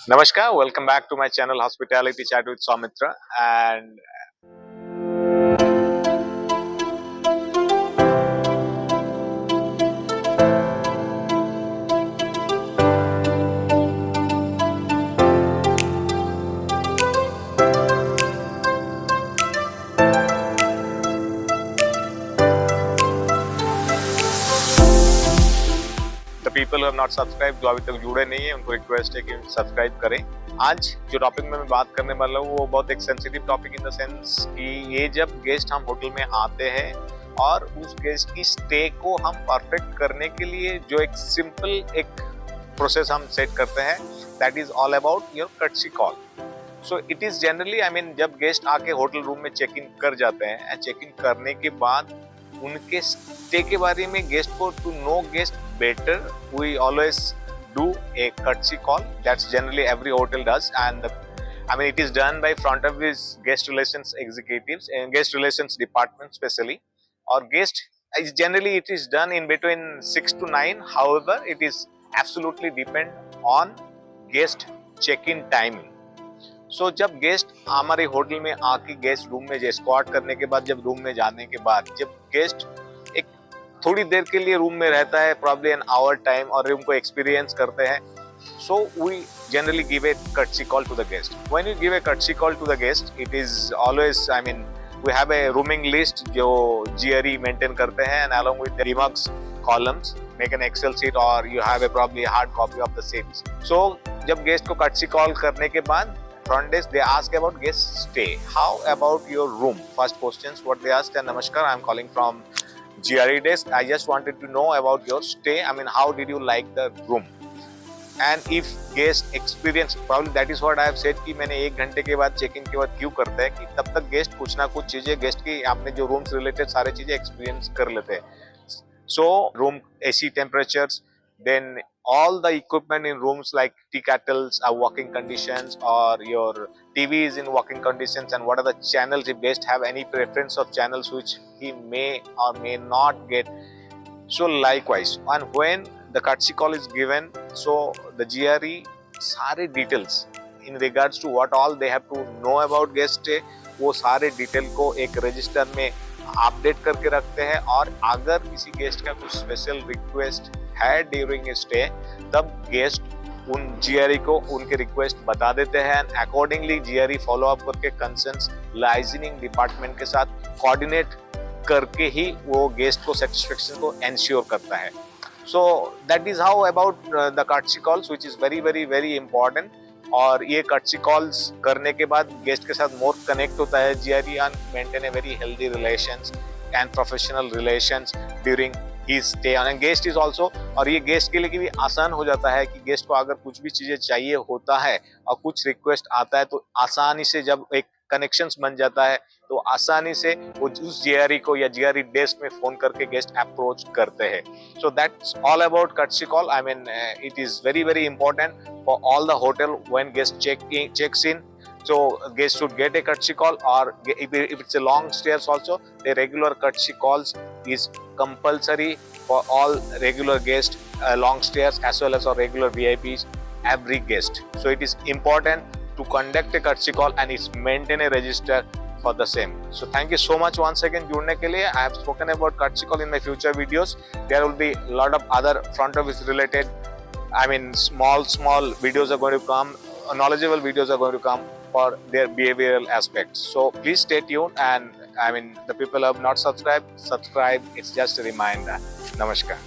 Namaskar, welcome back to my channel Hospitality Chat with Soumitra. And the people who have not subscribed, जो अभी तक जुड़े नहीं है, उनको रिक्वेस्ट है कि सब्सक्राइब करें। आज जो टॉपिक में मैं बात करने वाला हूँ वो बहुत एक sensitive topic in the sense कि ये जब गेस्ट हम होटल में आते हैं और उस गेस्ट की स्टे को हम परफेक्ट करने के लिए जो एक सिंपल एक प्रोसेस हम सेट करते हैं, that is all about your courtesy call. So it is generally जब गेस्ट आके होटल रूम में चेक इन कर जाते हैं, चेक इन करने के बाद उनके स्टे के बारे में गेस्ट को to know guest better, we always do a courtesy call. That's generally every hotel does, and it is done by front office guest relations executives and guest relations department specially. Or guest is generally it is done in between 6 to 9. However, it is absolutely depend on guest check-in timing. So जब guest हमारे hotel में आके guest room में escort करने के बाद, जब room में जाने के बाद, जब गेस्ट एक थोड़ी देर के लिए रूम में रहता है, प्रॉब्ली एन आवर टाइम, और रूम को एक्सपीरियंस करते हैं, so we generally give a courtesy call to the guest. When you give a courtesy call to the guest, it is always we have a rooming list जो GRE maintain करते हैं, and along with remarks columns make an Excel sheet, और you have a probably hard copy of the sheets. सो जब guest को courtesy call करने के बाद front desk they ask about guest stay, how about your room, first questions what they ask, and namaskar, I am calling from GRE desk, I just wanted to know about your stay, how did you like the room, and if guest experience, probably that is what I have said कि मैंने 1 घंटे के बाद check in के बाद क्यों करते हैं कि तब तक गेस्ट कुछ ना कुछ चीजें गेस्ट की आपने जो रूम से रिलेटेड सारी चीजें एक्सपीरियंस कर लेते हैं। सो room AC temperatures, then all the equipment in rooms like tea kettles are working conditions, or your TV is in working conditions, and what are the channels, if guest have any preference of channels which he may or may not get. So likewise, and when the courtesy call is given, so the GRE सारे details in regards to what all they have to know about guest stay, वो सारे detail को एक register में update करके रखते हैं, और अगर किसी गेस्ट का कुछ स्पेशल रिक्वेस्ट है ड्यूरिंग स्टे, तब गेस्ट उन GRE को उनके रिक्वेस्ट बता देते हैं, and accordingly GRE follow up करके कंसर्न्स लाइजनिंग डिपार्टमेंट के साथ कोऑर्डिनेट करके ही वो गेस्ट को सेटिस्फेक्शन को एंश्योर करता है। So that is how about the courtesy calls which is very very very important. और ये कर्टसी कॉल्स करने के बाद गेस्ट के साथ मोर कनेक्ट होता है GRE, and maintain a very healthy relations and professional relations during he stay, and guest is also, और ये गेस्ट के लिए भी आसान हो जाता है कि गेस्ट को अगर कुछ भी चीजें चाहिए होता है और कुछ रिक्वेस्ट आता है, तो आसानी से जब एक कनेक्शंस बन जाता है तो आसानी से वो उस GRE को या GRE डेस्क में फोन करके गेस्ट अप्रोच करते हैं। So that's all about courtesy call. It is very very important for all the hotel when guest checks in, so guest should get a courtesy call, or if it's a long stays also, the regular courtesy calls is compulsory for all regular guests, long stays as well as our regular VIPs, every guest. So it is important to conduct a courtesy call, and it's maintain a register for the same. So thank you so much once again जुड़ने के लिए। I have spoken about courtesy call in my future videos. There will be a lot of other front office related, small videos are going to come, knowledgeable videos are going to come for their behavioral aspects. So please stay tuned, and the people who have not subscribed, subscribe. It's just a reminder. Namaskar.